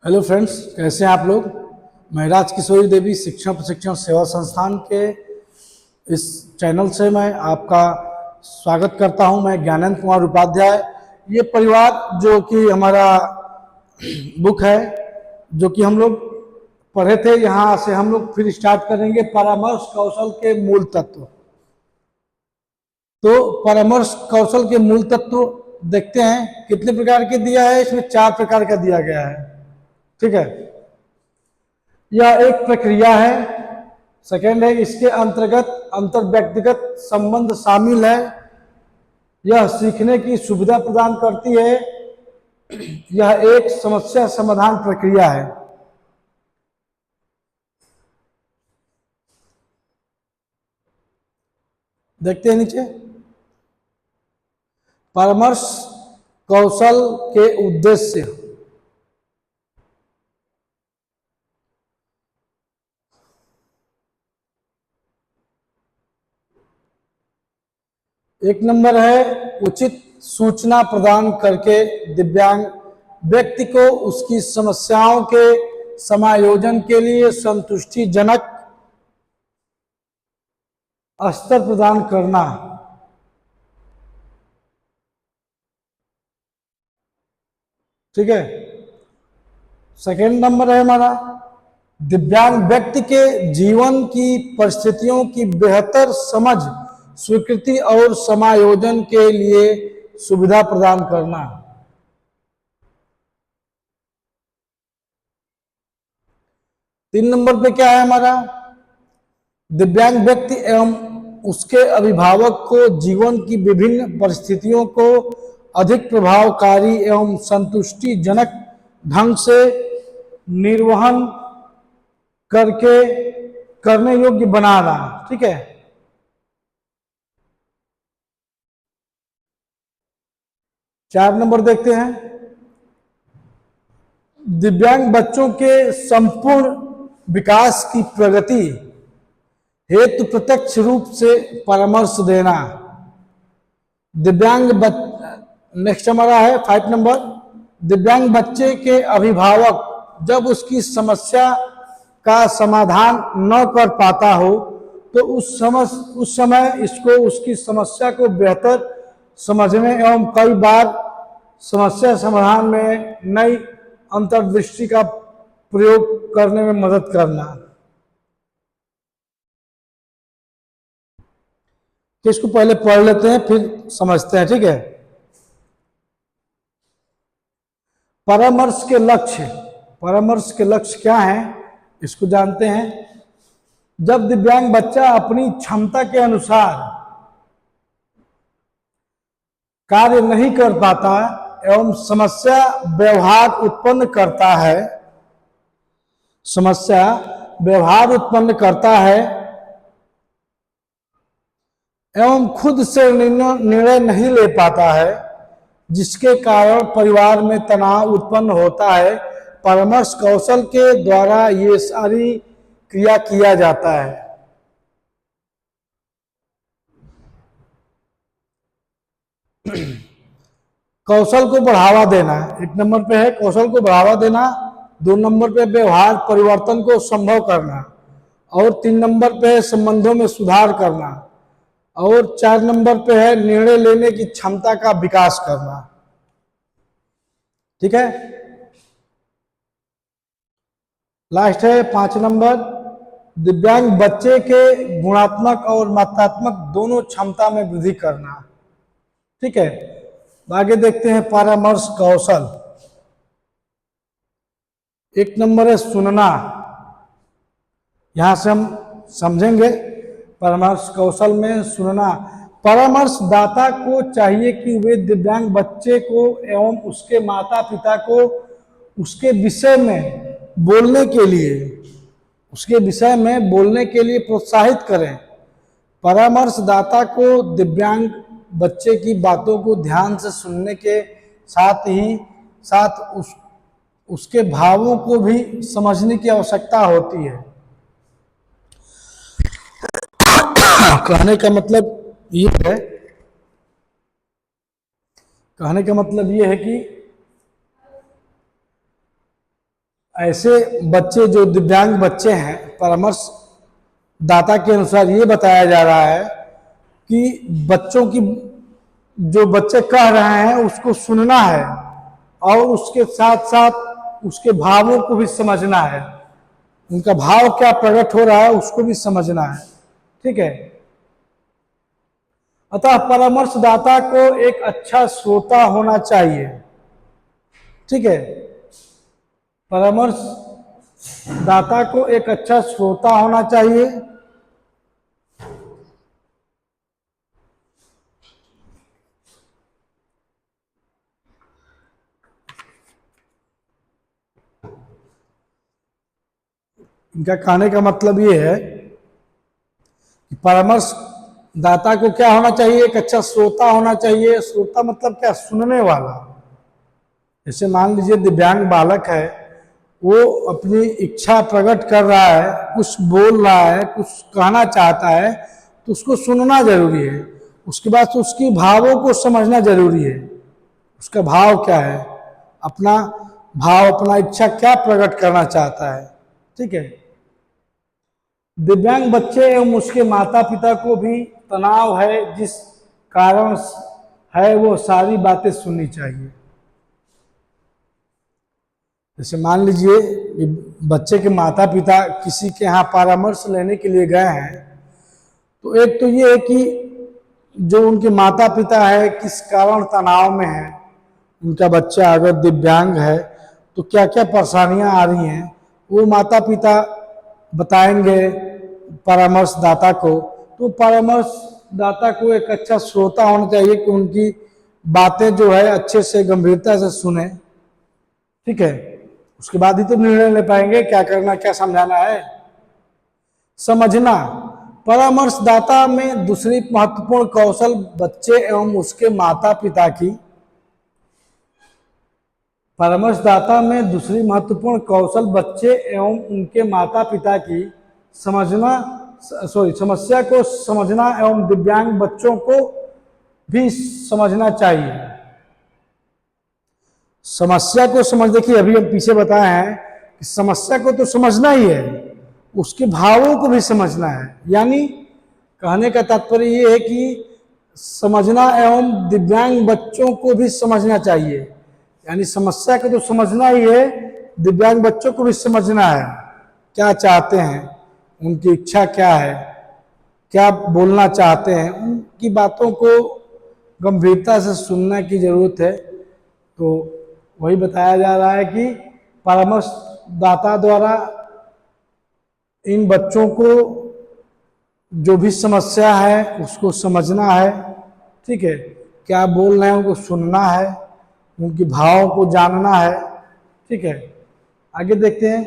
Hello friends, कैसे हैं आप लोग। मैं राज किशोरी देवी शिक्षण प्रशिक्षण सेवा संस्थान के इस चैनल से मैं आपका स्वागत करता हूं। मैं ज्ञानंद कुमार उपाध्याय। ये परिवार जो कि हमारा बुक है, जो कि हम लोग पढ़े थे, यहाँ से हम लोग फिर स्टार्ट करेंगे परामर्श कौशल के मूल तत्व। तो परामर्श कौशल के मूल तत्व देखते हैं कितने प्रकार के दिया है। इसमें 4 प्रकार का दिया गया है। ठीक है, यह एक प्रक्रिया है। सेकेंड है, इसके अंतर्गत अंतर व्यक्तिगत संबंध शामिल है। यह सीखने की सुविधा प्रदान करती है। यह एक समस्या समाधान प्रक्रिया है। देखते हैं नीचे, परामर्श कौशल के उद्देश्य। एक नंबर है, उचित सूचना प्रदान करके दिव्यांग व्यक्ति को उसकी समस्याओं के समायोजन के लिए संतुष्टिजनक स्तर प्रदान करना। ठीक है। सेकेंड नंबर है हमारा, दिव्यांग व्यक्ति के जीवन की परिस्थितियों की बेहतर समझ, स्वीकृति और समायोजन के लिए सुविधा प्रदान करना। तीन नंबर पे क्या है हमारा, दिव्यांग व्यक्ति एवं उसके अभिभावक को जीवन की विभिन्न परिस्थितियों को अधिक प्रभावकारी एवं संतुष्टिजनक ढंग से निर्वहन करके करने योग्य बनाना। ठीक है। चार नंबर देखते हैं, दिव्यांग बच्चों के संपूर्ण विकास की प्रगति हेतु प्रत्यक्ष रूप से परामर्श देना। दिव्यांग नेक्स्ट हमारा है 5 नंबर, दिव्यांग बच्चे के अभिभावक जब उसकी समस्या का समाधान न कर पाता हो तो उस समय इसको उसकी समस्या को बेहतर समझने एवं कई बार समस्या समाधान में नई अंतर्दृष्टि का प्रयोग करने में मदद करना। तो इसको पहले पढ़ लेते हैं फिर समझते हैं। ठीक है। परामर्श के लक्ष्य, परामर्श के लक्ष्य क्या है इसको जानते हैं। जब दिव्यांग बच्चा अपनी क्षमता के अनुसार कार्य नहीं कर पाता एवं समस्या व्यवहार उत्पन्न करता है, समस्या व्यवहार उत्पन्न करता है एवं खुद से निर्णय नहीं ले पाता है, जिसके कारण परिवार में तनाव उत्पन्न होता है, परामर्श कौशल के द्वारा ये सारी क्रिया किया जाता है। कौशल को बढ़ावा देना, एक नंबर पे है कौशल को बढ़ावा देना, 2 नंबर पे व्यवहार परिवर्तन को संभव करना, और 3 नंबर पे है संबंधों में सुधार करना, और 4 नंबर पे है निर्णय लेने की क्षमता का विकास करना। ठीक है। लास्ट है 5 नंबर, दिव्यांग बच्चे के गुणात्मक और मात्रात्मक दोनों क्षमता में वृद्धि करना। ठीक है। आगे देखते हैं परामर्श कौशल। एक नंबर है सुनना, यहां से हम समझेंगे परामर्श कौशल में सुनना। परामर्शदाता को चाहिए कि वे दिव्यांग बच्चे को एवं उसके माता पिता को उसके विषय में बोलने के लिए प्रोत्साहित करें। परामर्शदाता को दिव्यांग बच्चे की बातों को ध्यान से सुनने के साथ ही साथ उसके भावों को भी समझने की आवश्यकता होती है। कहने का मतलब ये है कि ऐसे बच्चे जो दिव्यांग बच्चे हैं, परामर्श दाता के अनुसार ये बताया जा रहा है कि बच्चों की, जो बच्चे कह रहे हैं उसको सुनना है और उसके साथ साथ उसके भावों को भी समझना है, उनका भाव क्या प्रकट हो रहा है उसको भी समझना है। ठीक है। अतः परामर्शदाता को एक अच्छा श्रोता होना चाहिए। ठीक है। परामर्शदाता को एक अच्छा श्रोता होना चाहिए। इनका कहने का मतलब ये है कि परामर्श दाता को क्या होना चाहिए, एक अच्छा श्रोता होना चाहिए। श्रोता मतलब क्या, सुनने वाला। जैसे मान लीजिए दिव्यांग बालक है, वो अपनी इच्छा प्रकट कर रहा है, कुछ बोल रहा है, कुछ कहना चाहता है, तो उसको सुनना जरूरी है। उसके बाद तो उसकी भावों को समझना जरूरी है, उसका भाव क्या है, अपना भाव, अपना इच्छा क्या प्रकट करना चाहता है। ठीक है। दिव्यांग बच्चे एवं उसके माता पिता को भी तनाव है, जिस कारण है वो सारी बातें सुननी चाहिए। जैसे मान लीजिए कि बच्चे के माता पिता किसी के यहाँ परामर्श लेने के लिए गए हैं, तो एक तो ये है कि जो उनके माता पिता है किस कारण तनाव में है, उनका बच्चा अगर दिव्यांग है तो क्या क्या परेशानियां आ रही हैं वो माता पिता बताएंगे परामर्शदाता को। तो परामर्शदाता को एक अच्छा श्रोता होना चाहिए कि उनकी बातें जो है अच्छे से गंभीरता से सुने। ठीक है। उसके बाद ही तो निर्णय ले पाएंगे क्या करना, क्या समझाना है। समझना, परामर्शदाता में दूसरी महत्वपूर्ण कौशल बच्चे एवं उसके माता पिता की, परामर्शदाता में दूसरी महत्वपूर्ण कौशल बच्चे एवं उनके माता पिता की समस्या को समझना एवं दिव्यांग बच्चों को भी समझना चाहिए। समस्या को समझ, देखिए अभी हम पीछे बताए हैं कि समस्या को तो समझना ही है, उसके भावों को भी समझना है। यानी कहने का तात्पर्य ये है कि समझना एवं दिव्यांग बच्चों को भी समझना चाहिए। यानी समस्या को तो समझना ही है, दिव्यांग बच्चों को भी समझना है, क्या चाहते हैं, उनकी इच्छा क्या है, क्या बोलना चाहते हैं, उनकी बातों को गंभीरता से सुनने की जरूरत है। तो वही बताया जा रहा है कि परामर्शदाता द्वारा इन बच्चों को जो भी समस्या है उसको समझना है। ठीक है। क्या बोल रहे हैं उनको सुनना है, उनके भावों को जानना है। ठीक है। आगे देखते हैं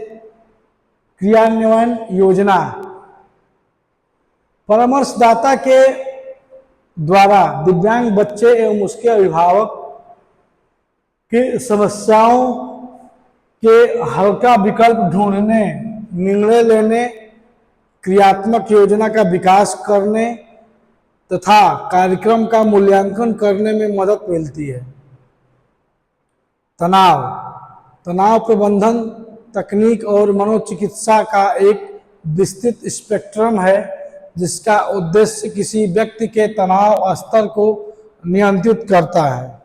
क्रियान्वयन योजना। परामर्शदाता के द्वारा दिव्यांग बच्चे एवं उसके अभिभावक के समस्याओं के हल का विकल्प ढूंढने, निर्णय लेने, क्रियात्मक योजना का विकास करने तथा कार्यक्रम का मूल्यांकन करने में मदद मिलती है। तनाव, तनाव प्रबंधन तकनीक और मनोचिकित्सा का एक विस्तृत स्पेक्ट्रम है जिसका उद्देश्य किसी व्यक्ति के तनाव स्तर को नियंत्रित करता है।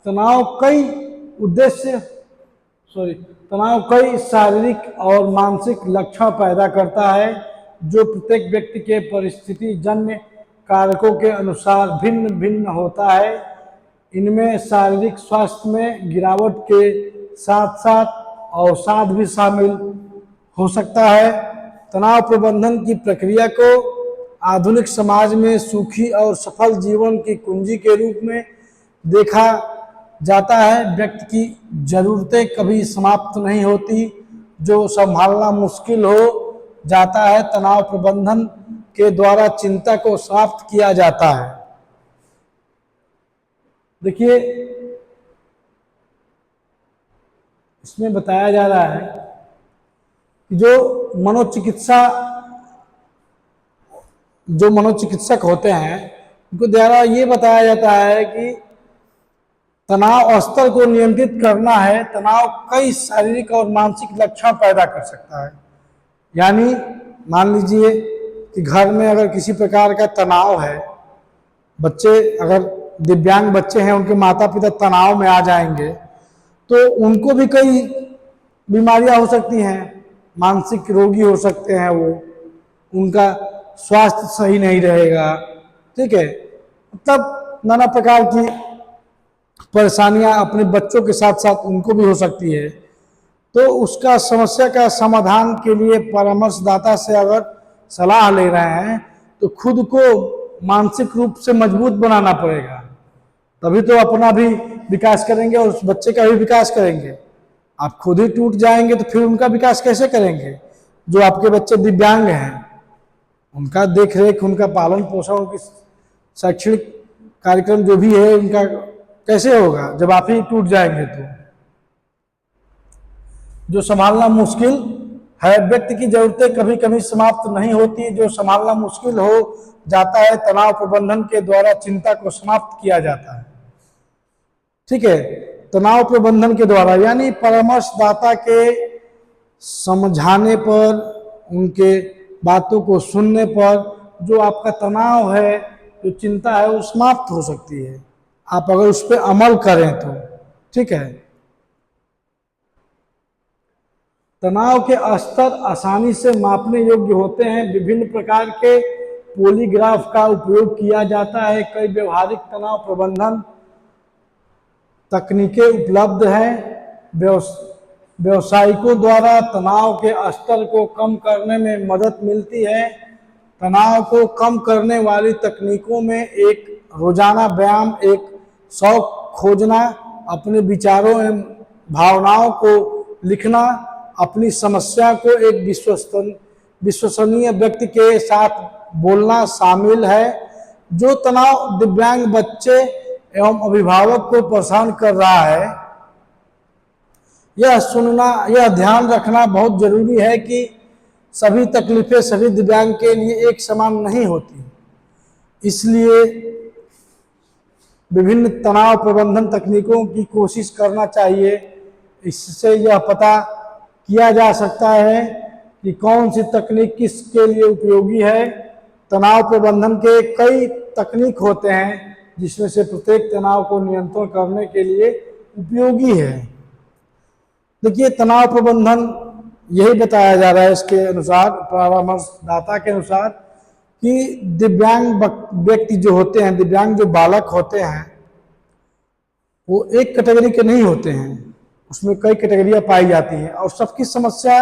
तनाव कई शारीरिक और मानसिक लक्षण पैदा करता है जो प्रत्येक व्यक्ति के परिस्थिति जन्य कारकों के अनुसार भिन्न भिन्न होता है। इनमें शारीरिक स्वास्थ्य में गिरावट के साथ साथ अवसाद भी शामिल हो सकता है। तनाव प्रबंधन की प्रक्रिया को आधुनिक समाज में सुखी और सफल जीवन की कुंजी के रूप में देखा जाता है। व्यक्ति की जरूरतें कभी समाप्त नहीं होती, जो संभालना मुश्किल हो जाता है। तनाव प्रबंधन के द्वारा चिंता को समाप्त किया जाता है। देखिए इसमें बताया जा रहा है कि जो मनोचिकित्सक होते हैं उनको द्वारा ये बताया जाता है कि तनाव स्तर को नियंत्रित करना है। तनाव कई शारीरिक और मानसिक लक्षण पैदा कर सकता है। यानी मान लीजिए कि घर में अगर किसी प्रकार का तनाव है, बच्चे अगर दिव्यांग बच्चे हैं, उनके माता पिता तनाव में आ जाएंगे तो उनको भी कई बीमारियां हो सकती हैं, मानसिक रोगी हो सकते हैं, वो उनका स्वास्थ्य सही नहीं रहेगा। ठीक है, मतलब नाना प्रकार की परेशानियां अपने बच्चों के साथ साथ उनको भी हो सकती है। तो उसका समस्या का समाधान के लिए परामर्शदाता से अगर सलाह ले रहे हैं तो खुद को मानसिक रूप से मजबूत बनाना पड़ेगा, तभी तो अपना भी विकास करेंगे और उस बच्चे का भी विकास करेंगे। आप खुद ही टूट जाएंगे तो फिर उनका विकास कैसे करेंगे? जो आपके बच्चे दिव्यांग हैं, उनका देख रेख, उनका पालन पोषण, उनकी शैक्षणिक कार्यक्रम जो भी है उनका कैसे होगा जब आप ही टूट जाएंगे? तो जो संभालना मुश्किल है, व्यक्ति की जरूरतें कभी कभी समाप्त नहीं होती। जो संभालना मुश्किल हो जाता है, तनाव प्रबंधन के द्वारा चिंता को समाप्त किया जाता है। ठीक है, तनाव प्रबंधन के द्वारा यानी परामर्शदाता के समझाने पर, उनके बातों को सुनने पर जो आपका तनाव है, जो चिंता है, वो समाप्त हो सकती है, आप अगर उस पर अमल करें तो। ठीक है, तनाव के स्तर आसानी से मापने योग्य होते हैं। विभिन्न प्रकार के पॉलीग्राफ का उपयोग किया जाता है। कई व्यवहारिक तनाव प्रबंधन तकनीकें उपलब्ध हैं। व्यावसायिकों द्वारा तनाव के स्तर को कम करने में मदद मिलती है। तनाव को कम करने वाली तकनीकों में एक रोजाना व्यायाम, एक शौक खोजना, अपने विचारों एवं भावनाओं को लिखना, अपनी समस्या को एक विश्वसनीय व्यक्ति के साथ बोलना शामिल है। जो तनाव दिव्यांग बच्चे एवं अभिभावक को परेशान कर रहा है, यह सुनना, यह ध्यान रखना बहुत जरूरी है कि सभी तकलीफें सभी दिव्यांग के लिए एक समान नहीं होती। इसलिए विभिन्न तनाव प्रबंधन तकनीकों की कोशिश करना चाहिए। इससे यह पता किया जा सकता है कि कौन सी तकनीक किसके लिए उपयोगी है। तनाव प्रबंधन के कई तकनीक होते हैं, जिसमें से प्रत्येक तनाव को नियंत्रण करने के लिए उपयोगी है। देखिए, तनाव प्रबंधन यही बताया जा रहा है इसके अनुसार, परामर्शदाता के अनुसार, कि दिव्यांग व्यक्ति जो होते हैं, दिव्यांग जो बालक होते हैं, वो एक कैटेगरी के नहीं होते हैं, उसमें कई कैटेगरियां पाई जाती हैं और सबकी समस्या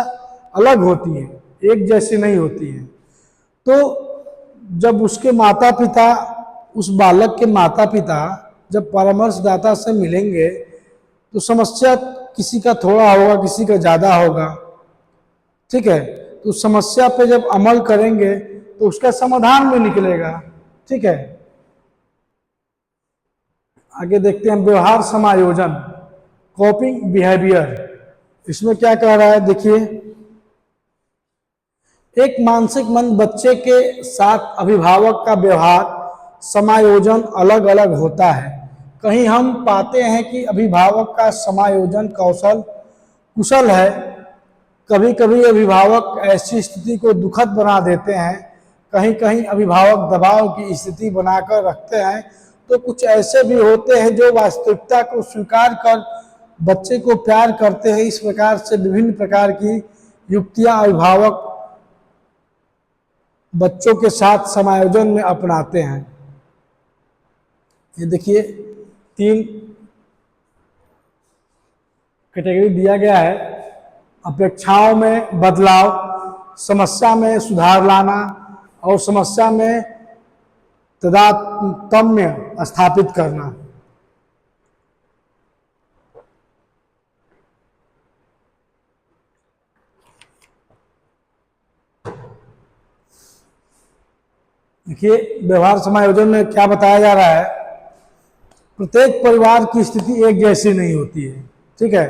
अलग होती है, एक जैसी नहीं होती है। तो जब उसके माता पिता, उस बालक के माता पिता जब परामर्शदाता से मिलेंगे तो समस्या किसी का थोड़ा होगा, किसी का ज़्यादा होगा। ठीक है, तो समस्या पे जब अमल करेंगे तो उसका समाधान भी निकलेगा। ठीक है, आगे देखते हैं व्यवहार समायोजन, कॉपिंग बिहेवियर। इसमें क्या कह रहा है, देखिए, एक मानसिक मंद बच्चे के साथ अभिभावक का व्यवहार समायोजन अलग अलग होता है। कहीं हम पाते हैं कि अभिभावक का समायोजन कौशल कुशल है, कभी कभी अभिभावक ऐसी स्थिति को दुखद बना देते हैं, कहीं कहीं अभिभावक दबाव की स्थिति बनाकर रखते हैं, तो कुछ ऐसे भी होते हैं जो वास्तविकता को स्वीकार कर बच्चे को प्यार करते हैं। इस प्रकार से विभिन्न प्रकार की युक्तियां अभिभावक बच्चों के साथ समायोजन में अपनाते हैं। ये देखिए, 3 कैटेगरी दिया गया है। अपेक्षाओं में बदलाव, समस्या में सुधार लाना और समस्या में तारतम्य स्थापित करना। देखिए, व्यवहार समायोजन में क्या बताया जा रहा है, प्रत्येक परिवार की स्थिति एक जैसी नहीं होती है। ठीक है,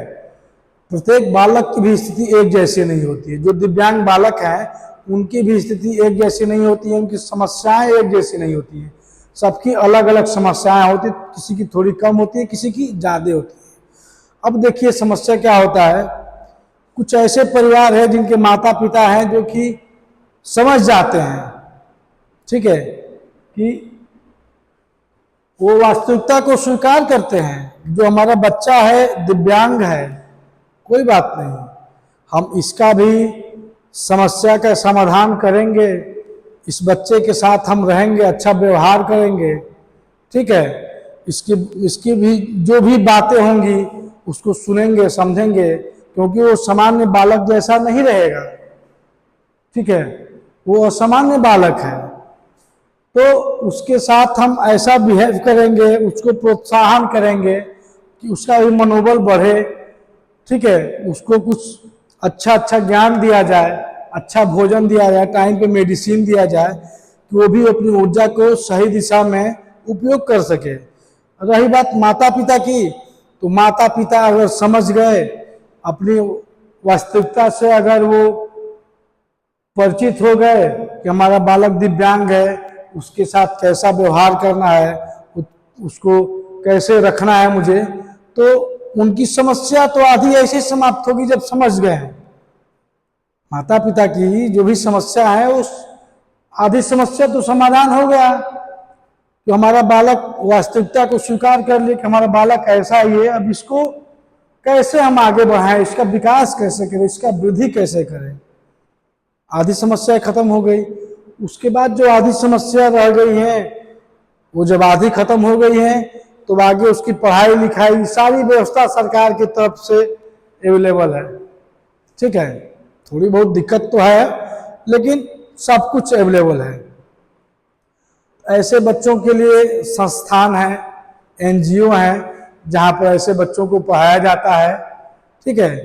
प्रत्येक बालक की भी स्थिति एक जैसी नहीं होती है। जो दिव्यांग बालक हैं, उनकी भी स्थिति एक जैसी नहीं होती है, उनकी समस्याएं एक जैसी नहीं होती हैं। सबकी अलग अलग समस्याएं होती, किसी की थोड़ी कम होती है, किसी की ज़्यादा होती है। अब देखिए समस्या क्या होता है, कुछ ऐसे परिवार है जिनके माता पिता हैं जो कि समझ जाते हैं, ठीक है, कि वो वास्तविकता को स्वीकार करते हैं, जो हमारा बच्चा है दिव्यांग है, कोई बात नहीं, हम इसका भी समस्या का समाधान करेंगे, इस बच्चे के साथ हम रहेंगे, अच्छा व्यवहार करेंगे, ठीक है, इसकी इसकी भी जो भी बातें होंगी उसको सुनेंगे समझेंगे, क्योंकि वो सामान्य बालक जैसा नहीं रहेगा, ठीक है, वो असामान्य बालक है, तो उसके साथ हम ऐसा बिहेव करेंगे, उसको प्रोत्साहन करेंगे कि उसका भी मनोबल बढ़े, ठीक है, उसको कुछ अच्छा अच्छा ज्ञान दिया जाए, अच्छा भोजन दिया जाए, टाइम पे मेडिसिन दिया जाए कि वो भी अपनी ऊर्जा को सही दिशा में उपयोग कर सके। रही बात माता पिता की, तो माता पिता अगर समझ गए, अपनी वास्तविकता से अगर वो परिचित हो गए कि हमारा बालक दिव्यांग है, उसके साथ कैसा व्यवहार करना है, उसको कैसे रखना है मुझे, तो उनकी समस्या तो आधी ऐसे समाप्त होगी जब समझ गए हैं। माता पिता की जो भी समस्या है उस आधी समस्या तो समाधान हो गया कि हमारा बालक वास्तविकता को स्वीकार कर ले कि हमारा बालक ऐसा ही है, अब इसको कैसे हम आगे बढ़ाएं, इसका विकास कैसे करें, इसका वृद्धि कैसे करें, आधी समस्या खत्म हो गई। उसके बाद जो आधी समस्या रह गई है, वो जब आधी खत्म हो गई है तो आगे उसकी पढ़ाई लिखाई सारी व्यवस्था सरकार की तरफ से अवेलेबल है, ठीक है, थोड़ी बहुत दिक्कत तो है लेकिन सब कुछ अवेलेबल है। ऐसे बच्चों के लिए संस्थान है, एनजीओ हैं जहाँ पर ऐसे बच्चों को पढ़ाया जाता है, ठीक है,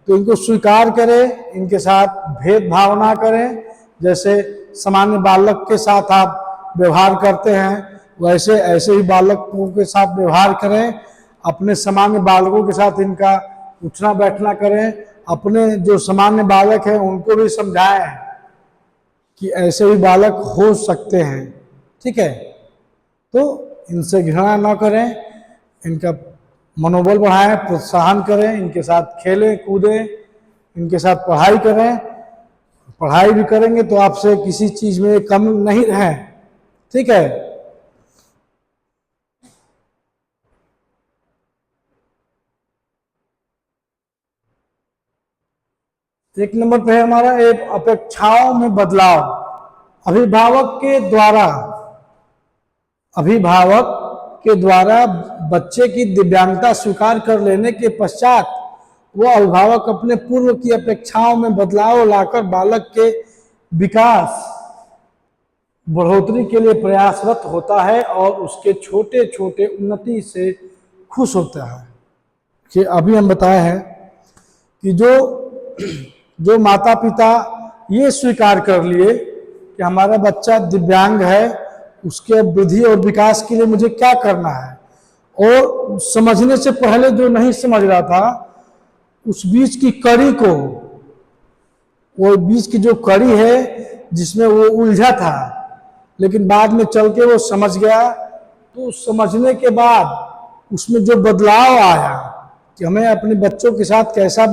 तो इनको स्वीकार करें, इनके साथ भेदभाव ना करें, जैसे सामान्य बालक के साथ आप व्यवहार करते हैं वैसे ऐसे ही बालकों के साथ व्यवहार करें, अपने सामान्य बालकों के साथ इनका उठना बैठना करें, अपने जो सामान्य बालक हैं उनको भी समझाएं कि ऐसे भी बालक हो सकते हैं, ठीक है, तो इनसे घृणा न करें, इनका मनोबल बढ़ाएं, प्रोत्साहन करें, इनके साथ खेलें कूदें, इनके साथ पढ़ाई करें, पढ़ाई भी करेंगे तो आपसे किसी चीज़ में कम नहीं रहें, ठीक है। एक नंबर पे है हमारा एक अपेक्षाओं में बदलाव। अभिभावक के द्वारा बच्चे की दिव्यांगता स्वीकार कर लेने के पश्चात वो अभिभावक अपने पूर्व की अपेक्षाओं में बदलाव लाकर बालक के विकास बढ़ोतरी के लिए प्रयासरत होता है और उसके छोटे छोटे उन्नति से खुश होता है। कि अभी हम बताए हैं कि जो माता पिता ये स्वीकार कर लिए कि हमारा बच्चा दिव्यांग है, उसके वृद्धि और विकास के लिए मुझे क्या करना है, और समझने से पहले जो नहीं समझ रहा था उस बीच की कड़ी को, वो बीच की जो कड़ी है जिसमें वो उलझा था लेकिन बाद में चल के वो समझ गया, तो समझने के बाद उसमें जो बदलाव आया कि हमें अपने बच्चों के साथ कैसा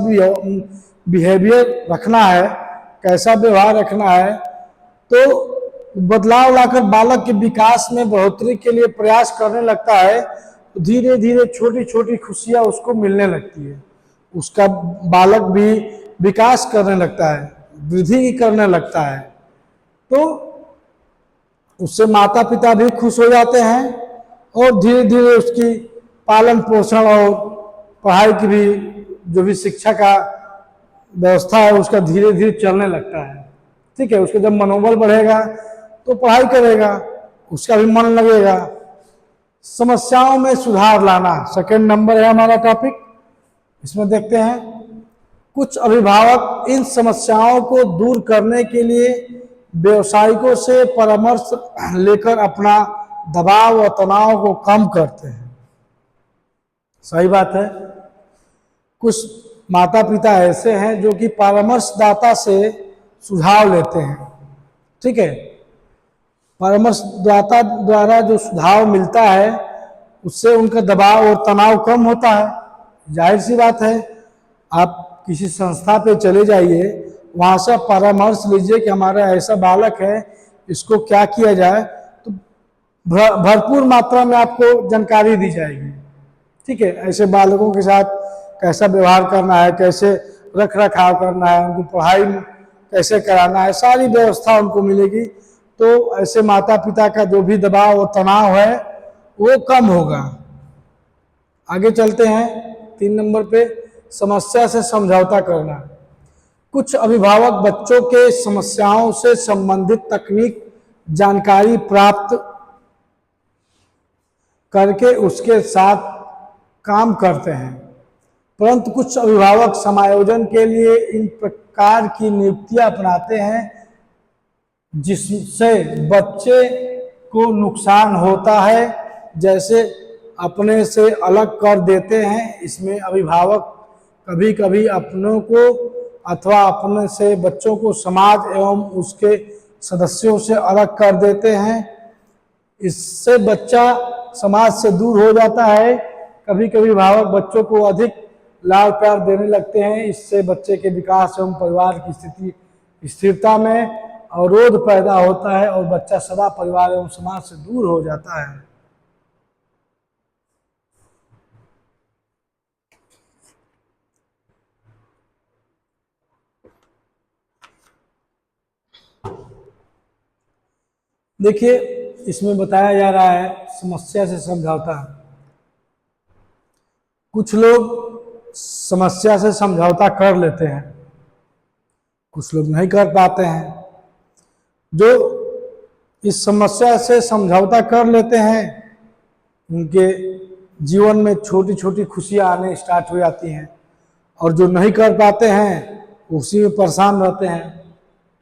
बिहेवियर रखना है, कैसा व्यवहार रखना है, तो बदलाव लाकर बालक के विकास में बढ़ोतरी के लिए प्रयास करने लगता है, तो धीरे धीरे छोटी छोटी खुशियां उसको मिलने लगती है, उसका बालक भी विकास करने लगता है, वृद्धि करने लगता है, तो उससे माता पिता भी खुश हो जाते हैं और धीरे धीरे उसकी पालन पोषण और पढ़ाई की भी जो भी शिक्षा का व्यवस्था है उसका धीरे धीरे चलने लगता है, ठीक है। उसका जब मनोबल बढ़ेगा तो पढ़ाई करेगा, उसका भी मन लगेगा। समस्याओं में सुधार लाना सेकंड नंबर है हमारा टॉपिक। इसमें देखते हैं कुछ अभिभावक इन समस्याओं को दूर करने के लिए व्यवसायिकों से परामर्श लेकर अपना दबाव और तनाव को कम करते हैं। सही बात है, कुछ माता पिता ऐसे हैं जो कि परामर्शदाता से सुझाव लेते हैं, ठीक है। परामर्शदाता द्वारा जो सुझाव मिलता है उससे उनका दबाव और तनाव कम होता है। जाहिर सी बात है, आप किसी संस्था पे चले जाइए, वहाँ से परामर्श लीजिए कि हमारा ऐसा बालक है, इसको क्या किया जाए, तो भरपूर मात्रा में आपको जानकारी दी जाएगी। ठीक है, ऐसे बालकों के साथ कैसा व्यवहार करना है, कैसे रख रखाव करना है, उनको पढ़ाई कैसे कराना है, सारी व्यवस्था उनको मिलेगी। तो ऐसे माता पिता का जो भी दबाव और तनाव है वो कम होगा। आगे चलते हैं 3 नंबर पे, समस्या से समझौता करना। कुछ अभिभावक बच्चों के समस्याओं से संबंधित तकनीक जानकारी प्राप्त करके उसके साथ काम करते हैं, परंतु कुछ अभिभावक समायोजन के लिए इन प्रकार की नियुक्तियां अपनाते हैं जिससे बच्चे को नुकसान होता है, जैसे अपने से अलग कर देते हैं। इसमें अभिभावक कभी कभी अपनों को अथवा अपने से बच्चों को समाज एवं उसके सदस्यों से अलग कर देते हैं। इससे बच्चा समाज से दूर हो जाता है। कभी कभी अभिभावक बच्चों को अधिक लाड़ प्यार देने लगते हैं। इससे बच्चे के विकास एवं परिवार की स्थिरता में अवरोध पैदा होता है और बच्चा सदा परिवार एवं समाज से दूर हो जाता है। देखिए, इसमें बताया जा रहा है समस्या से समझौता। कुछ लोग समस्या से समझौता कर लेते हैं, कुछ लोग नहीं कर पाते हैं। जो इस समस्या से समझौता कर लेते हैं उनके जीवन में छोटी छोटी खुशियां आने स्टार्ट हो जाती हैं, और जो नहीं कर पाते हैं उसी में परेशान रहते हैं।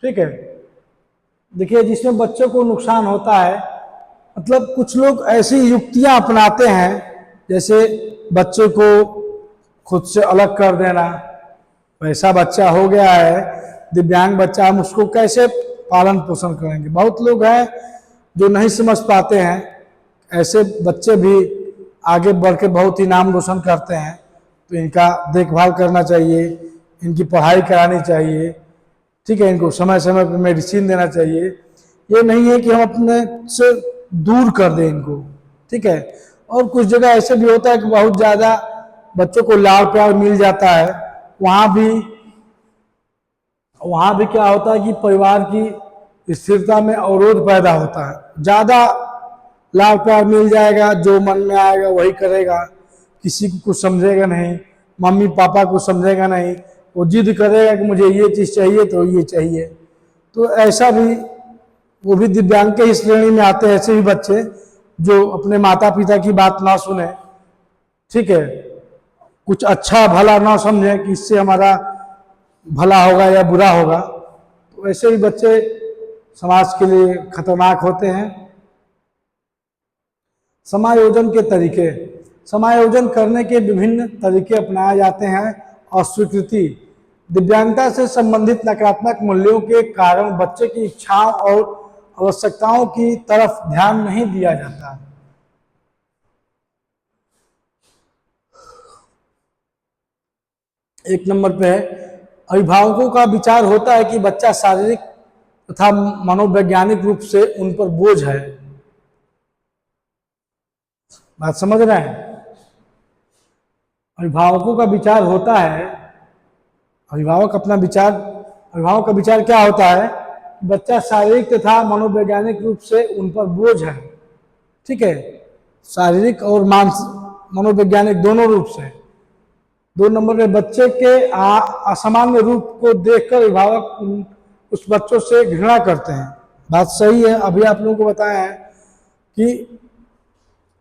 ठीक है, देखिए, जिसमें बच्चों को नुकसान होता है, मतलब कुछ लोग ऐसी युक्तियां अपनाते हैं, जैसे बच्चे को खुद से अलग कर देना। वैसा बच्चा हो गया है, दिव्यांग बच्चा, हम उसको कैसे पालन पोषण करेंगे। बहुत लोग हैं जो नहीं समझ पाते हैं, ऐसे बच्चे भी आगे बढ़ के बहुत ही नाम रोशन करते हैं। तो इनका देखभाल करना चाहिए, इनकी पढ़ाई करानी चाहिए। ठीक है, इनको समय समय पर मेडिसिन देना चाहिए। ये नहीं है कि हम अपने से दूर कर दें इनको। ठीक है, और कुछ जगह ऐसे भी होता है कि बहुत ज़्यादा बच्चों को लाड़ प्यार मिल जाता है, वहाँ भी क्या होता है कि परिवार की स्थिरता में अवरोध पैदा होता है। ज़्यादा लाड़ प्यार मिल जाएगा, जो मन में आएगा वही करेगा, किसी को कुछ समझेगा नहीं, मम्मी पापा को समझेगा नहीं, वो जिद करेगा कि मुझे ये चीज़ चाहिए तो ये चाहिए। तो ऐसा भी, वो भी दिव्यांग के ही श्रेणी में आते हैं ऐसे भी बच्चे जो अपने माता पिता की बात ना सुने। ठीक है, कुछ अच्छा भला ना समझे कि इससे हमारा भला होगा या बुरा होगा। तो ऐसे भी बच्चे समाज के लिए खतरनाक होते हैं। समायोजन के तरीके, समायोजन करने के विभिन्न तरीके अपनाए जाते हैं। अस्वीकृति, दिव्यांगता से संबंधित नकारात्मक मूल्यों के कारण बच्चे की इच्छाओं और आवश्यकताओं की तरफ ध्यान नहीं दिया जाता। एक नंबर पे है, अभिभावकों का विचार होता है कि बच्चा शारीरिक तथा मनोवैज्ञानिक रूप से उन पर बोझ है। बात समझ रहे हैं? अभिभावकों का विचार होता है, अभिभावक का विचार क्या होता है? बच्चा शारीरिक तथा मनोवैज्ञानिक रूप से उन पर बोझ है। ठीक है, शारीरिक और मानसिक मनोवैज्ञानिक दोनों रूप से। 2 नंबर में, बच्चे के असामान्य रूप को देखकर अभिभावक उस बच्चों से घृणा करते हैं। बात सही है। अभी आप लोगों को बताया है कि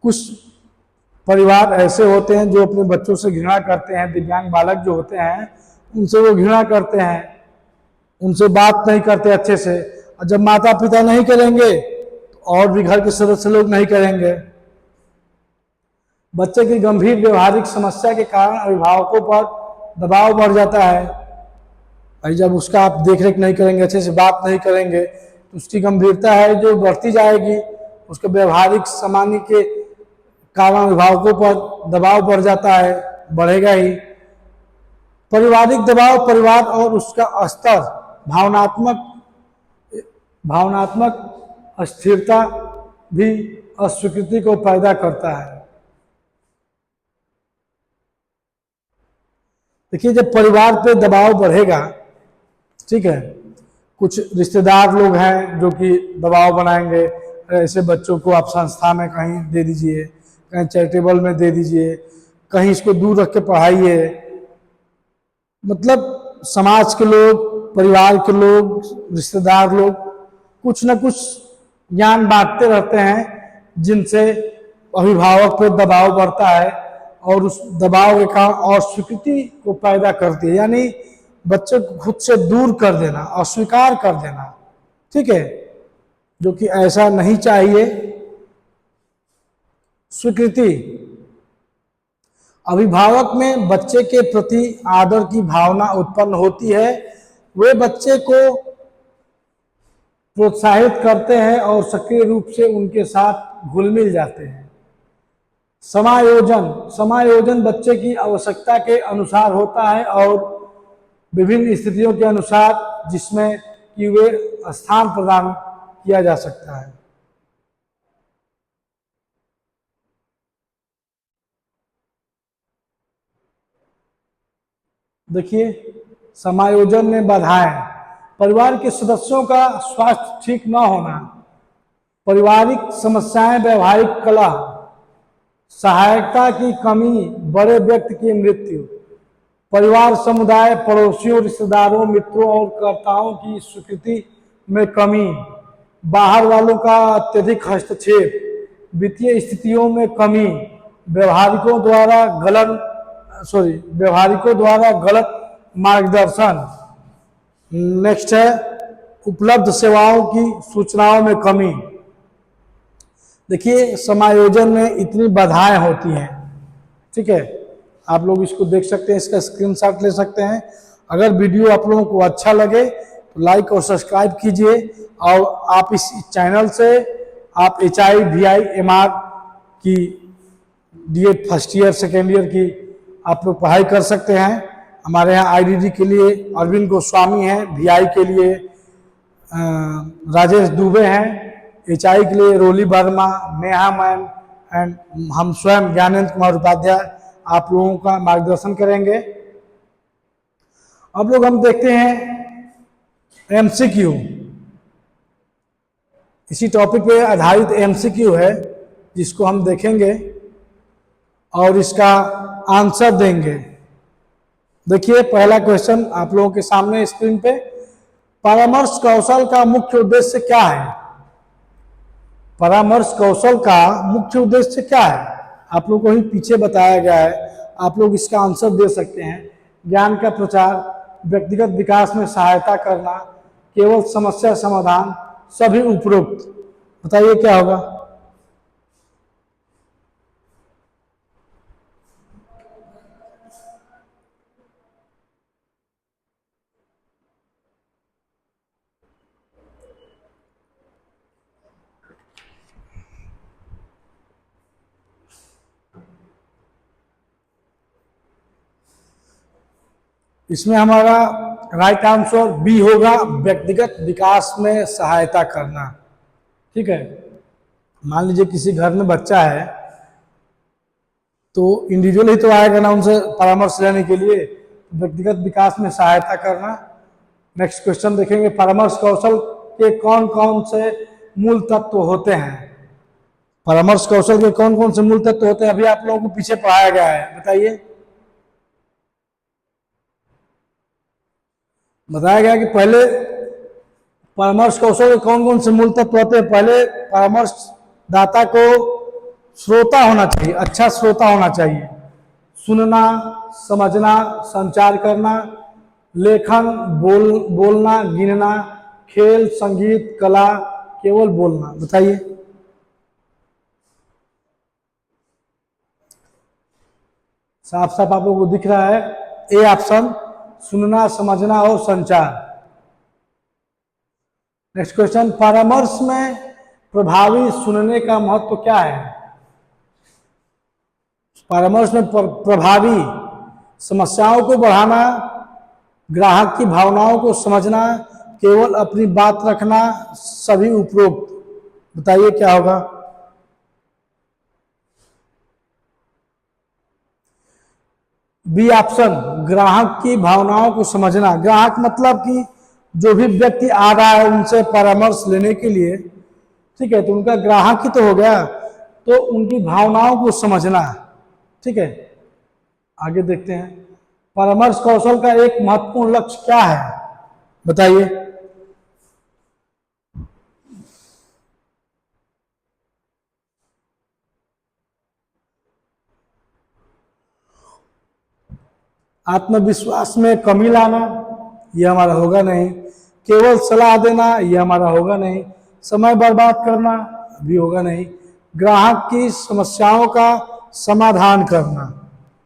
कुछ परिवार ऐसे होते हैं जो अपने बच्चों से घृणा करते हैं। दिव्यांग बालक जो होते हैं उनसे वो घृणा करते हैं, उनसे बात नहीं करते अच्छे से, और जब माता पिता नहीं करेंगे तो और भी घर के सदस्य लोग नहीं करेंगे। बच्चे की गंभीर व्यवहारिक समस्या के कारण अभिभावकों पर दबाव बढ़ जाता है। भाई, जब उसका आप देख रेख नहीं करेंगे, अच्छे से बात नहीं करेंगे, तो उसकी गंभीरता है जो बढ़ती जाएगी, उसके व्यवहारिक सामान्य के कारण अभिभावकों पर दबाव बढ़ जाता है, बढ़ेगा ही। पारिवारिक दबाव परिवार और उसका स्तर भावनात्मक भावनात्मक अस्थिरता भी अस्वीकृति को पैदा करता है। देखिए, जब परिवार पे दबाव बढ़ेगा, ठीक है, कुछ रिश्तेदार लोग हैं जो कि दबाव बनाएंगे, ऐसे बच्चों को आप संस्था में कहीं दे दीजिए, कहीं चैरिटेबल में दे दीजिए, कहीं इसको दूर रख के पढ़ाइए। मतलब समाज के लोग, परिवार के लोग, रिश्तेदार लोग कुछ न कुछ ज्ञान बांटते रहते हैं, जिनसे अभिभावक पर दबाव बढ़ता है और उस दबाव के कारण अस्वीकृति को पैदा करती है, यानी बच्चे को खुद से दूर कर देना, अस्वीकार कर देना, ठीक है, जो कि ऐसा नहीं चाहिए। स्वीकृति, अभिभावक में बच्चे के प्रति आदर की भावना उत्पन्न होती है, वे बच्चे को प्रोत्साहित करते हैं और सक्रिय रूप से उनके साथ घुल मिल जाते हैं। समायोजन, समायोजन बच्चे की आवश्यकता के अनुसार होता है और विभिन्न स्थितियों के अनुसार जिसमें कि वे स्थान प्रदान किया जा सकता है। देखिए, समायोजन में बाधाएं, परिवार के सदस्यों का स्वास्थ्य ठीक न होना, पारिवारिक समस्याएं, व्यवहारिक कला, सहायता की कमी, बड़े व्यक्ति की मृत्यु, परिवार, समुदाय, पड़ोसियों, रिश्तेदारों, मित्रों और कर्ताओं की स्वीकृति में कमी, बाहर वालों का अत्यधिक हस्तक्षेप, वित्तीय स्थितियों में कमी, व्यवहारिकों द्वारा गलत मार्गदर्शन। नेक्स्ट है उपलब्ध सेवाओं की सूचनाओं में कमी। देखिए, समायोजन में इतनी बाधाएं होती हैं, ठीक है, आप लोग इसको देख सकते हैं, इसका स्क्रीनशॉट ले सकते हैं। अगर वीडियो आप लोगों को अच्छा लगे तो लाइक और सब्सक्राइब कीजिए, और आप इस चैनल से आप HIVI-MR की DED first year second year की आप लोग पढ़ाई कर सकते हैं। हमारे यहाँ IDD के लिए अरविंद गोस्वामी हैं, VI के लिए राजेश दुबे हैं, HI के लिए रोली वर्मा, नेहा मैम एंड हम स्वयं ज्ञानेंद्र कुमार उपाध्याय आप लोगों का मार्गदर्शन करेंगे। अब लोग हम देखते हैं MCQ, इसी टॉपिक पे आधारित MCQ है जिसको हम देखेंगे और इसका आंसर देंगे। देखिए, पहला क्वेश्चन आप लोगों के सामने स्क्रीन पे, परामर्श कौशल का मुख्य उद्देश्य क्या है? परामर्श कौशल का मुख्य उद्देश्य क्या है? आप लोगों को ही पीछे बताया गया है, आप लोग इसका आंसर दे सकते हैं। ज्ञान का प्रचार, व्यक्तिगत विकास में सहायता करना, केवल समस्या समाधान, सभी उपरोक्त। बताइए क्या होगा? इसमें हमारा राइट आंसर बी होगा, व्यक्तिगत विकास में सहायता करना, ठीक है। मान लीजिए किसी घर में बच्चा है तो इंडिविजुअल ही तो आएगा ना उनसे परामर्श लेने के लिए, व्यक्तिगत विकास में सहायता करना। नेक्स्ट क्वेश्चन देखेंगे, परामर्श कौशल के कौन कौन से मूल तत्व होते हैं? परामर्श कौशल के कौन कौन से मूल तत्व होते हैं? अभी आप लोगों को पीछे पढ़ाया गया है, बताइए। बताया गया कि पहले परामर्श कौशल के कौन कौन से मूल तत्व होते हैं। पहले परामर्श दाता को श्रोता होना चाहिए, अच्छा श्रोता होना चाहिए, सुनना, समझना, संचार करना, लेखन, बोलना, गिनना, खेल, संगीत, कला, केवल बोलना। बताइए। साफ साफ आप लोगों को दिख रहा है ए ऑप्शन, सुनना, समझना और संचार। नेक्स्ट क्वेश्चन, परामर्श में प्रभावी सुनने का महत्व क्या है? परामर्श में प्रभावी समस्याओं को बढ़ाना, ग्राहक की भावनाओं को समझना, केवल अपनी बात रखना, सभी उपरोक्त। बताइए क्या होगा? बी ऑप्शन, ग्राहक की भावनाओं को समझना। ग्राहक मतलब कि जो भी व्यक्ति आ रहा है उनसे परामर्श लेने के लिए, ठीक है, तो उनका ग्राहक ही तो हो गया, तो उनकी भावनाओं को समझना। ठीक है, आगे देखते हैं, परामर्श कौशल का एक महत्वपूर्ण लक्ष्य क्या है? बताइए। आत्मविश्वास में कमी लाना, यह हमारा होगा नहीं। केवल सलाह देना, यह हमारा होगा नहीं। समय बर्बाद करना भी होगा नहीं। ग्राहक की समस्याओं का समाधान करना,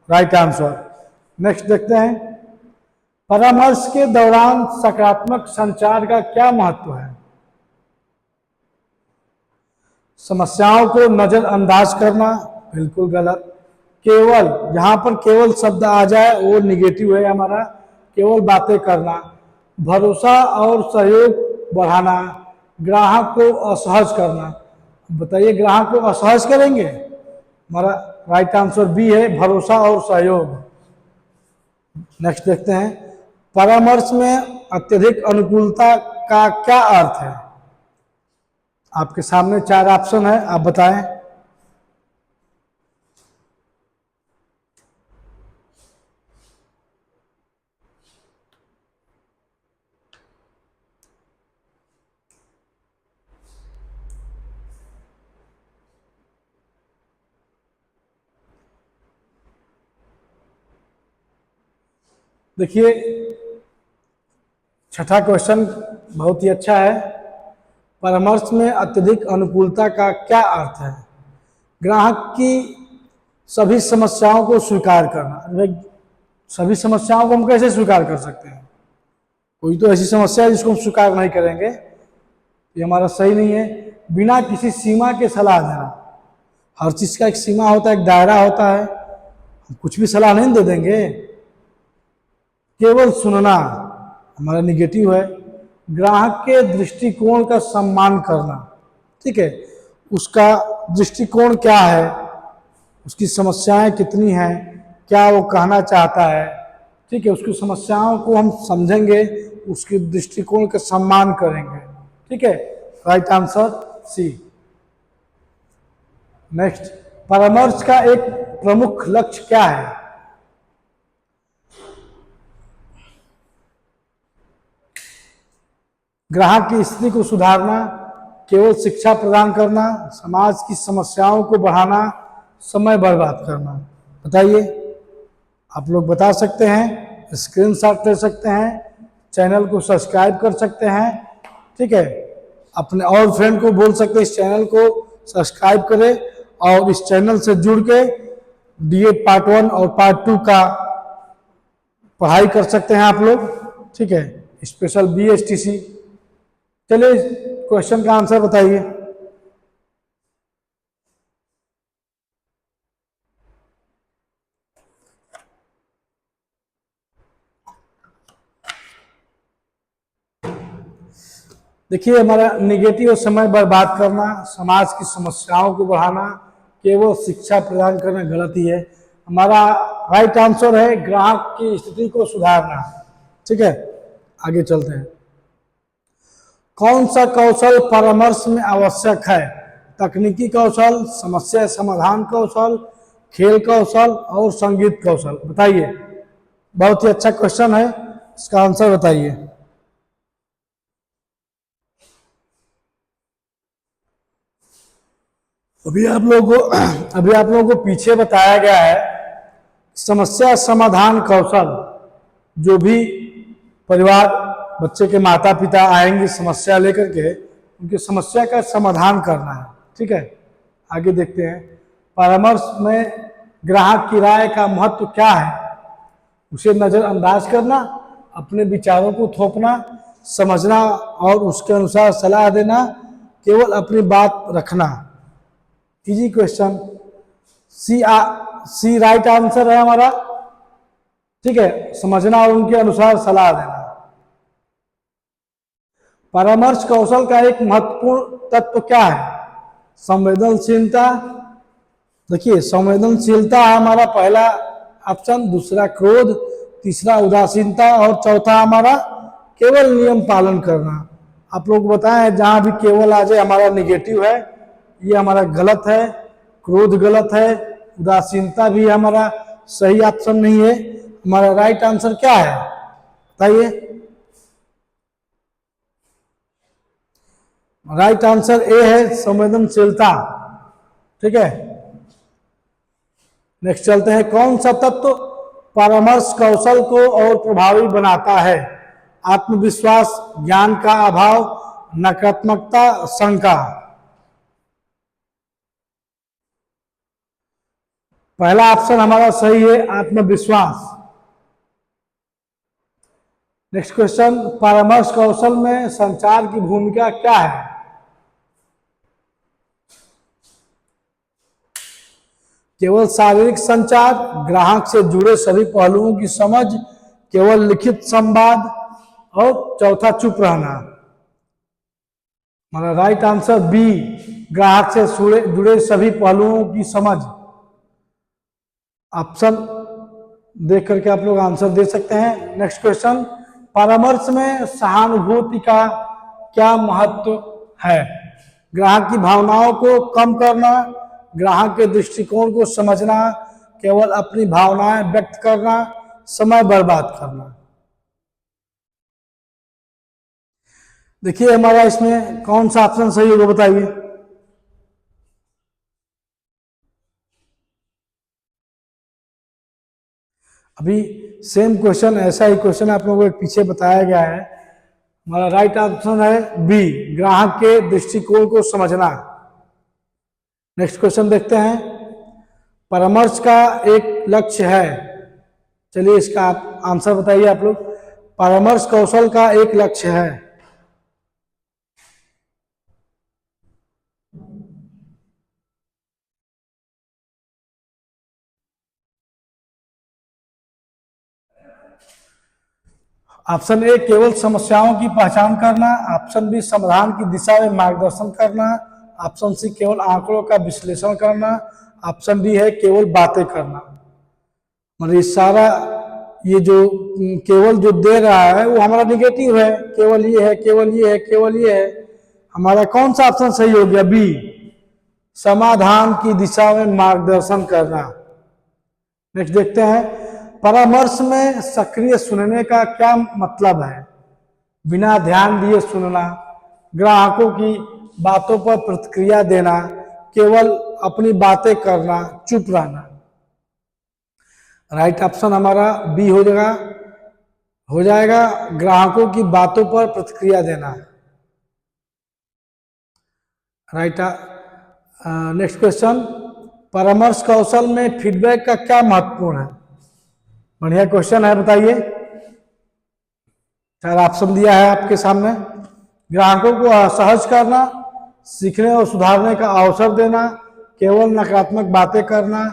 राइट आंसर। नेक्स्ट देखते हैं, परामर्श के दौरान सकारात्मक संचार का क्या महत्व है? समस्याओं को नजरअंदाज करना, बिल्कुल गलत। केवल, जहां पर केवल शब्द आ जाए वो निगेटिव है हमारा। केवल बातें करना, भरोसा और सहयोग बढ़ाना, ग्राहक को असहज करना। बताइए, ग्राहक को असहज करेंगे? हमारा राइट आंसर बी है, भरोसा और सहयोग। नेक्स्ट देखते हैं, परामर्श में अत्यधिक अनुकूलता का क्या अर्थ है? आपके सामने 4 ऑप्शन है, आप बताएं। देखिए, छठा क्वेश्चन बहुत ही अच्छा है। परामर्श में अत्यधिक अनुकूलता का क्या अर्थ है? ग्राहक की सभी समस्याओं को स्वीकार करना। सभी समस्याओं को हम कैसे स्वीकार कर सकते हैं? कोई तो ऐसी समस्या है जिसको हम स्वीकार नहीं करेंगे, ये हमारा सही नहीं है। बिना किसी सीमा के सलाह देना, हर चीज का एक सीमा होता है, एक दायरा होता है, हम कुछ भी सलाह नहीं दे देंगे। केवल सुनना हमारा निगेटिव है। ग्राहक के दृष्टिकोण का सम्मान करना, ठीक है, उसका दृष्टिकोण क्या है, उसकी समस्याएं कितनी हैं, क्या वो कहना चाहता है, ठीक है, उसकी समस्याओं को हम समझेंगे, उसके दृष्टिकोण का सम्मान करेंगे। ठीक है, राइट आंसर सी। नेक्स्ट, परामर्श का एक प्रमुख लक्ष्य क्या है? ग्राहक की स्थिति को सुधारना, केवल शिक्षा प्रदान करना, समाज की समस्याओं को बढ़ाना, समय बर्बाद करना। बताइए, आप लोग बता सकते हैं, स्क्रीनशॉट ले सकते हैं, चैनल को सब्सक्राइब कर सकते हैं। ठीक है, अपने और फ्रेंड को बोल सकते हैं इस चैनल को सब्सक्राइब करें, और इस चैनल से जुड़ के डीएड पार्ट 1 और पार्ट 2 का पढ़ाई कर सकते हैं आप लोग। ठीक है, स्पेशल BSTC। चलिए क्वेश्चन का आंसर बताइए। देखिए, हमारा निगेटिव समय बर्बाद करना, समाज की समस्याओं को बढ़ाना, केवल शिक्षा प्रदान करना गलत ही है। हमारा राइट आंसर है ग्राहक की स्थिति को सुधारना। ठीक है, आगे चलते हैं। कौन सा कौशल परामर्श में आवश्यक है? तकनीकी कौशल, समस्या समाधान कौशल, खेल कौशल और संगीत कौशल। बताइए, बहुत ही अच्छा क्वेश्चन है, इसका आंसर बताइए। अभी आप लोगों को पीछे बताया गया है, समस्या समाधान कौशल। जो भी परिवार, बच्चे के माता पिता आएंगे समस्या लेकर के, उनकी समस्या का समाधान करना है। ठीक है, आगे देखते हैं, परामर्श में ग्राहक की राय का महत्व क्या है? उसे नजरअंदाज करना, अपने विचारों को थोपना, समझना और उसके अनुसार सलाह देना, केवल अपनी बात रखना। इजी क्वेश्चन, सी राइट आंसर है हमारा। ठीक है, समझना और उनके अनुसार सलाह देना। परामर्श कौशल का एक महत्वपूर्ण तत्व क्या है? संवेदनशीलता। देखिए, संवेदनशीलता है हमारा पहला ऑप्शन, दूसरा क्रोध, तीसरा उदासीनता और चौथा हमारा केवल नियम पालन करना। आप लोग बताएं, जहां भी केवल आ जाए हमारा निगेटिव है, ये हमारा गलत है। क्रोध गलत है, उदासीनता भी हमारा सही ऑप्शन नहीं है। हमारा राइट आंसर क्या है बताइए? राइट आंसर ए है, संवेदनशीलता। ठीक है, नेक्स्ट चलते हैं। कौन सा तत्व परामर्श कौशल को और प्रभावी बनाता है? आत्मविश्वास, ज्ञान का अभाव, नकारात्मकता, शंका। पहला ऑप्शन हमारा सही है, आत्मविश्वास। नेक्स्ट क्वेश्चन, परामर्श कौशल में संचार की भूमिका क्या है? केवल शारीरिक संचार, ग्राहक से जुड़े सभी पहलुओं की समझ, केवल लिखित संवाद और चौथा चुप रहना। हमारा राइट आंसर बी, ग्राहक से जुड़े सभी पहलुओं की समझ। ऑप्शन देख करके आप लोग आंसर दे सकते हैं। नेक्स्ट क्वेश्चन, परामर्श में सहानुभूति का क्या महत्व है? ग्राहक की भावनाओं को कम करना, ग्राहक के दृष्टिकोण को समझना, केवल अपनी भावनाएं व्यक्त करना, समय बर्बाद करना। देखिए, हमारा इसमें कौन सा ऑप्शन सही होगा बताइए? अभी सेम क्वेश्चन, ऐसा ही क्वेश्चन आप लोगों को पीछे बताया गया है। हमारा राइट आंसर है बी, ग्राहक के दृष्टिकोण को समझना। नेक्स्ट क्वेश्चन देखते हैं। परामर्श का एक लक्ष्य है, चलिए इसका आप आंसर बताइए आप लोग। परामर्श कौशल का एक लक्ष्य है। ऑप्शन ए, केवल समस्याओं की पहचान करना। ऑप्शन बी, समाधान की दिशा में मार्गदर्शन करना। ऑप्शन सी, केवल आंकड़ों का विश्लेषण करना। ऑप्शन डी है केवल बातें करना। मतलब सारा ये जो केवल जो दे रहा है वो हमारा निगेटिव है, केवल ये है, केवल ये है, केवल ये है। हमारा कौन सा ऑप्शन सही हो गया? बी, समाधान की दिशा में मार्गदर्शन करना। नेक्स्ट देखते हैं, परामर्श में सक्रिय सुनने का क्या मतलब है? बिना ध्यान दिए सुनना, ग्राहकों की बातों पर प्रतिक्रिया देना, केवल अपनी बातें करना, चुप रहना। राइट ऑप्शन हमारा बी हो जाएगा ग्राहकों की बातों पर प्रतिक्रिया देना। राइट। नेक्स्ट क्वेश्चन, परामर्श कौशल में फीडबैक का क्या महत्वपूर्ण है? बढ़िया क्वेश्चन है, बताइए। चार ऑप्शन दिया है आपके सामने। ग्राहकों को असहज करना, सीखने और सुधारने का अवसर देना, केवल नकारात्मक बातें करना,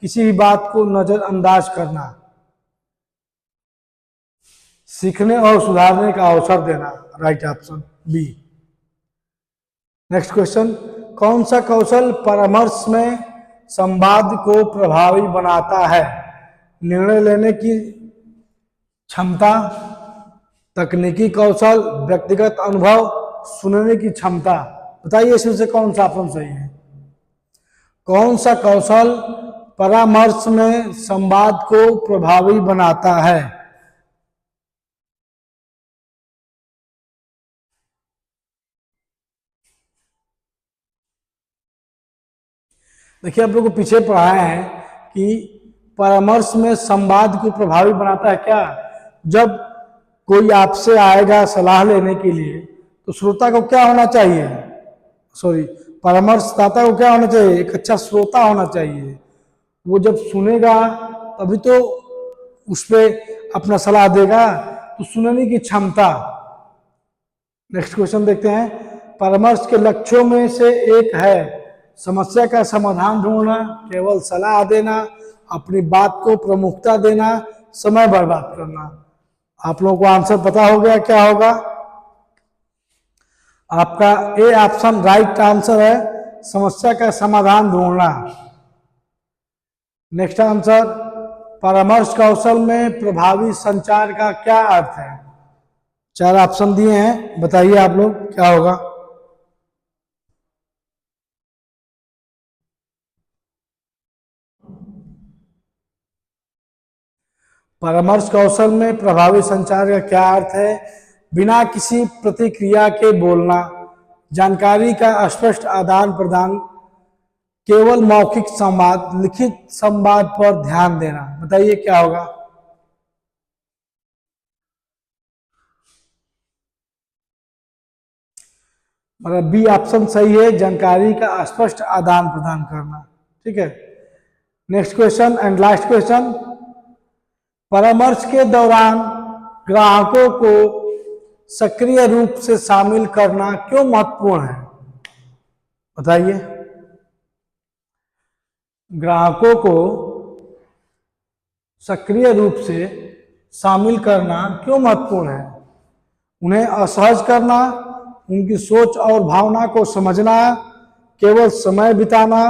किसी भी बात को नजरअंदाज करना। सीखने और सुधारने का अवसर देना, right option B. Next question, कौन सा कौशल परामर्श में संवाद को प्रभावी बनाता है? निर्णय लेने की क्षमता, तकनीकी कौशल, व्यक्तिगत अनुभव, सुनने की क्षमता। बताइए इसमें से कौन सा ऑप्शन सही है? कौन सा कौशल परामर्श में संवाद को प्रभावी बनाता है? देखिए, आप लोग को पीछे पढ़ाए हैं कि परामर्श में संवाद को प्रभावी बनाता है क्या? जब कोई आपसे आएगा सलाह लेने के लिए तो श्रोता को क्या होना चाहिए? सॉरी, परामर्शदाता को क्या होना चाहिए? एक अच्छा श्रोता होना चाहिए। वो जब सुनेगा तभी तो उस पर अपना सलाह देगा। तो सुनने की क्षमता, नेक्स्ट क्वेश्चन देखते हैं। परामर्श के लक्ष्यों में से एक है समस्या का समाधान ढूंढना, केवल सलाह देना, अपनी बात को प्रमुखता देना, समय बर्बाद करना। आप लोगों को आंसर पता हो गया क्या होगा? आपका ए ऑप्शन राइट आंसर है, समस्या का समाधान ढूंढना। नेक्स्ट आंसर, परामर्श कौशल में प्रभावी संचार का क्या अर्थ है? 4 ऑप्शन दिए हैं, बताइए आप लोग क्या होगा? परामर्श कौशल में प्रभावी संचार का क्या अर्थ है? बिना किसी प्रतिक्रिया के बोलना, जानकारी का स्पष्ट आदान प्रदान, केवल मौखिक संवाद, लिखित संवाद पर ध्यान देना। बताइए क्या होगा? मतलब बी ऑप्शन सही है, जानकारी का स्पष्ट आदान प्रदान करना। ठीक है, next question and last question. परामर्श के दौरान ग्राहकों को सक्रिय रूप से शामिल करना क्यों महत्वपूर्ण है? बताइए। ग्राहकों को सक्रिय रूप से शामिल करना क्यों महत्वपूर्ण है? उन्हें असहज करना, उनकी सोच और भावना को समझना, केवल समय बिताना,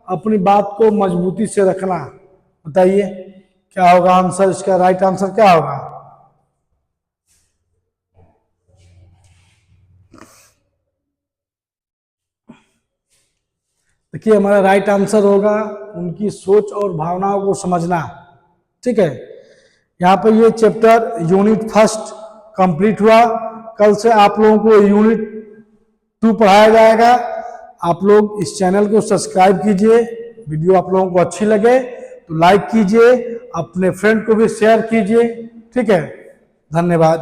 अपनी बात को मजबूती से रखना। बताइए क्या होगा आंसर? इसका राइट आंसर क्या होगा? देखिए हमारा राइट आंसर होगा उनकी सोच और भावनाओं को समझना। ठीक है, यहाँ पर ये चैप्टर यूनिट 1 कंप्लीट हुआ। कल से आप लोगों को यूनिट 2 पढ़ाया जाएगा। आप लोग इस चैनल को सब्सक्राइब कीजिए। वीडियो आप लोगों को अच्छी लगे तो लाइक कीजिए, अपने फ्रेंड को भी शेयर कीजिए। ठीक है, धन्यवाद।